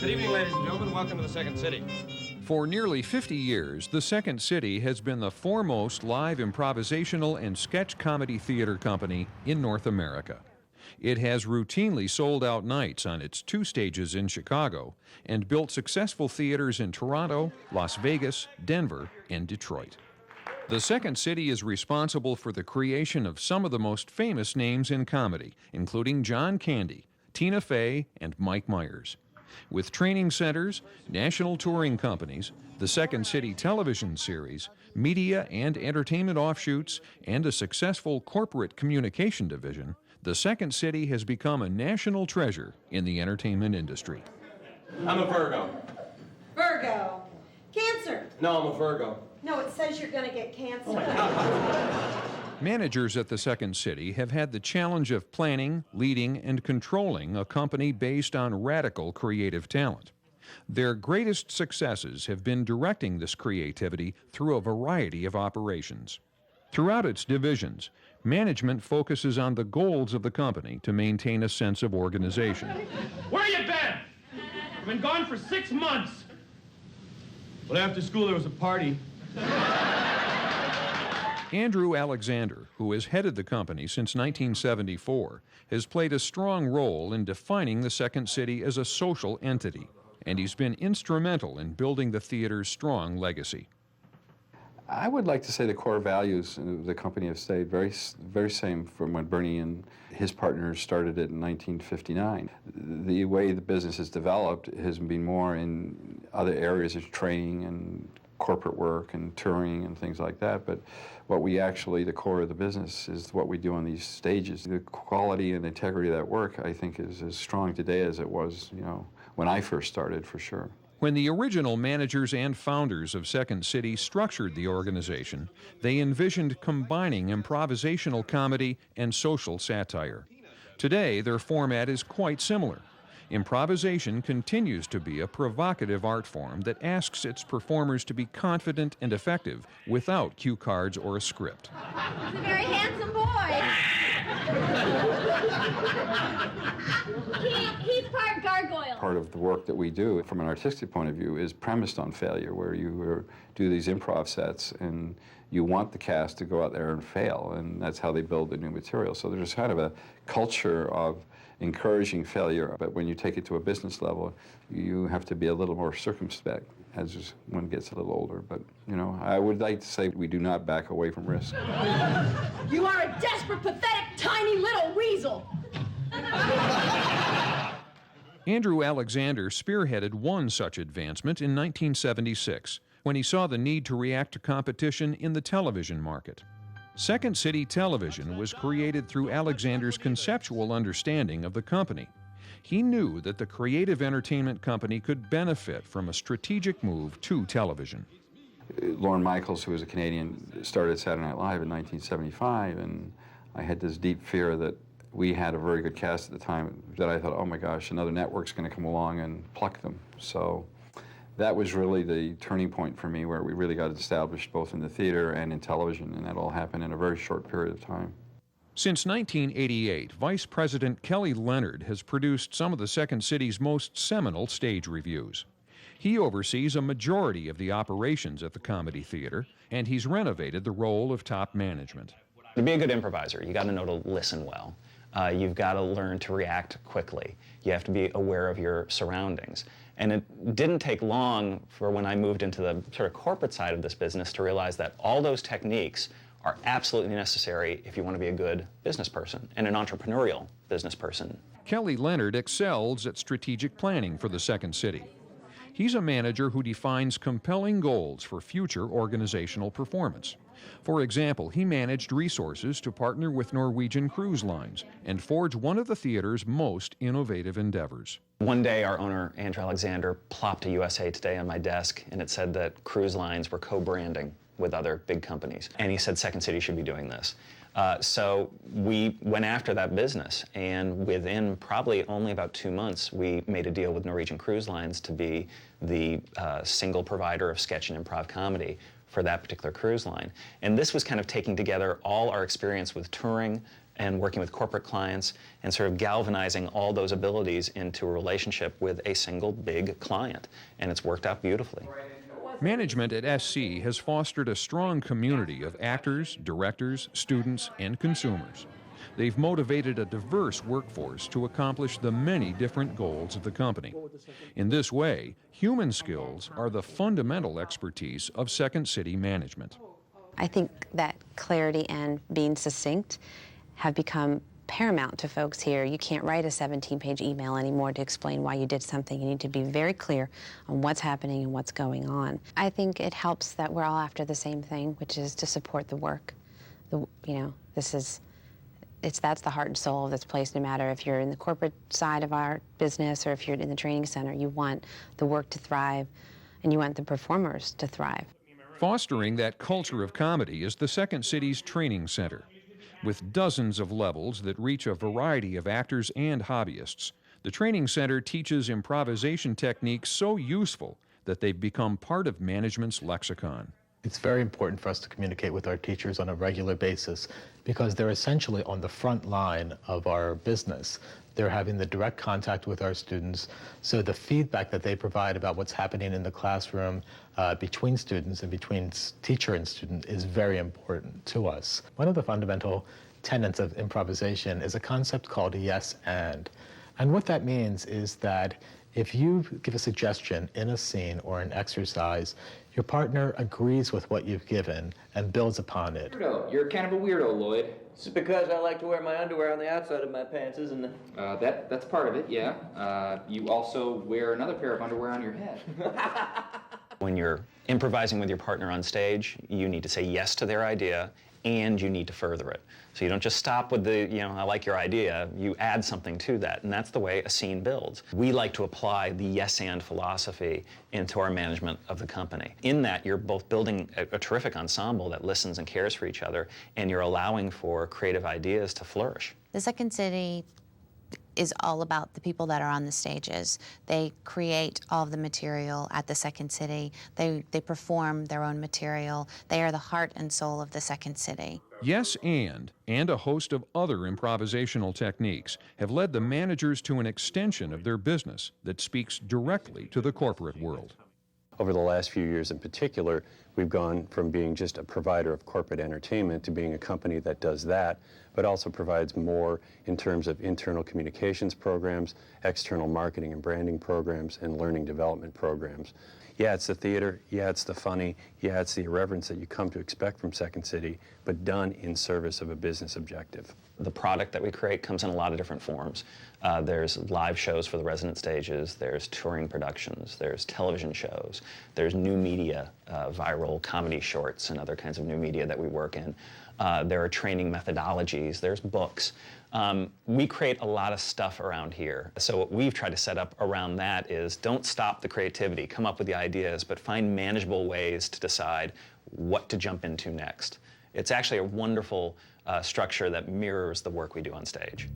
Good evening, ladies and gentlemen. Welcome to the Second City. For nearly 50 years, the Second City has been the foremost live improvisational and sketch comedy theater company in North America. It has routinely sold out nights on its 2 stages in Chicago and built successful theaters in Toronto, Las Vegas, Denver, and Detroit. The Second City is responsible for the creation of some of the most famous names in comedy, including John Candy, Tina Fey, and Mike Myers. With training centers, national touring companies, the Second City television series, media and entertainment offshoots, and a successful corporate communication division, the Second City has become a national treasure in the entertainment industry. I'm a Virgo. Virgo. Cancer. No, I'm a Virgo. No, it says you're going to get cancer. Managers at the Second City have had the challenge of planning, leading, and controlling a company based on radical creative talent. Their greatest successes have been directing this creativity through a variety of operations. Throughout its divisions, management focuses on the goals of the company to maintain a sense of organization. Where you been? I've been gone for 6 months. But after school there was a party. Andrew Alexander, who has headed the company since 1974, has played a strong role in defining the Second City as a social entity, and he's been instrumental in building the theater's strong legacy. I would like to say the core values of the company have stayed very same from when Bernie and his partners started it in 1959. The way the business has developed has been more in other areas of training and corporate work and touring and things like that, but what we actually, the core of the business, is what we do on these stages. The quality and integrity of that work, I think, is as strong today as it was, when I first started, for sure. When the original managers and founders of Second City structured the organization, they envisioned combining improvisational comedy and social satire. Today, their format is quite similar. Improvisation continues to be a provocative art form that asks its performers to be confident and effective without cue cards or a script. He's a very handsome boy. He's part gargoyle. Part of the work that we do from an artistic point of view is premised on failure, where you do these improv sets and you want the cast to go out there and fail, and that's how they build the new material. So there's kind of a culture of encouraging failure, but when you take it to a business level, you have to be a little more circumspect as one gets a little older. But, I would like to say we do not back away from risk. You are a desperate, pathetic, tiny little weasel. Andrew Alexander spearheaded one such advancement in 1976 when he saw the need to react to competition in the television market. Second City Television was created through Alexander's conceptual understanding of the company. He knew that the creative entertainment company could benefit from a strategic move to television. Lorne Michaels, who was a Canadian, started Saturday Night Live in 1975, and I had this deep fear that we had a very good cast at the time, that I thought, oh my gosh, another network's going to come along and pluck them. So that was really the turning point for me, where we really got established both in the theater and in television, and that all happened in a very short period of time. Since 1988, Vice President Kelly Leonard has produced some of the Second City's most seminal stage reviews. He oversees a majority of the operations at the Comedy Theater, and he's renovated the role of top management. To be a good improviser, you got to know to listen well. You've got to learn to react quickly. You have to be aware of your surroundings. And it didn't take long for when I moved into the sort of corporate side of this business to realize that all those techniques are absolutely necessary if you want to be a good business person and an entrepreneurial business person. Kelly Leonard excels at strategic planning for the Second City. He's a manager who defines compelling goals for future organizational performance. For example, he managed resources to partner with Norwegian Cruise Lines and forge one of the theater's most innovative endeavors. One day, our owner, Andrew Alexander, plopped a USA Today on my desk, and it said that cruise lines were co-branding with other big companies. And he said Second City should be doing this. So we went after that business, and within probably only about 2 months, we made a deal with Norwegian Cruise Lines to be the single provider of sketch and improv comedy for that particular cruise line. And this was kind of taking together all our experience with touring and working with corporate clients and sort of galvanizing all those abilities into a relationship with a single big client. And it's worked out beautifully. Management at SC has fostered a strong community of actors, directors, students, and consumers. They've motivated a diverse workforce to accomplish the many different goals of the company. In this way, human skills are the fundamental expertise of Second City management. I think that clarity and being succinct have become paramount to folks here. You can't write a 17-page email anymore to explain why you did something. You need to be very clear on what's happening and what's going on. I think it helps that we're all after the same thing, which is to support the work. That's the heart and soul of this place, no matter if you're in the corporate side of our business or if you're in the training center. You want the work to thrive, and you want the performers to thrive. Fostering that culture of comedy is the Second City's training center. With dozens of levels that reach a variety of actors and hobbyists, the training center teaches improvisation techniques so useful that they've become part of management's lexicon. It's very important for us to communicate with our teachers on a regular basis because they're essentially on the front line of our business. They're having the direct contact with our students, so the feedback that they provide about what's happening in the classroom between students and between teacher and student is very important to us. One of the fundamental tenets of improvisation is a concept called yes and. And what that means is that if you give a suggestion in a scene or an exercise, your partner agrees with what you've given and builds upon it. Weirdo. You're kind of a weirdo, Lloyd. It's because I like to wear my underwear on the outside of my pants, isn't it? That's part of it, yeah. You also wear another pair of underwear on your head. When you're improvising with your partner on stage, you need to say yes to their idea and you need to further it. So you don't just stop with the, I like your idea, you add something to that, and that's the way a scene builds. We like to apply the yes and philosophy into our management of the company. In that, you're both building a terrific ensemble that listens and cares for each other, and you're allowing for creative ideas to flourish. The Second City is all about the people that are on the stages. They create all of the material at the Second City. They perform their own material. They are the heart and soul of the Second City. Yes and a host of other improvisational techniques have led the managers to an extension of their business that speaks directly to the corporate world. Over the last few years in particular, we've gone from being just a provider of corporate entertainment to being a company that does that, but also provides more in terms of internal communications programs, external marketing and branding programs, and learning development programs. Yeah, it's the theater, yeah, it's the funny, yeah, it's the irreverence that you come to expect from Second City, but done in service of a business objective. The product that we create comes in a lot of different forms. There's live shows for the resident stages, there's touring productions, there's television shows, there's new media, viral comedy shorts and other kinds of new media that we work in. There are training methodologies, there's books. We create a lot of stuff around here. So what we've tried to set up around that is don't stop the creativity, come up with the ideas, but find manageable ways to decide what to jump into next. It's actually a wonderful structure that mirrors the work we do on stage.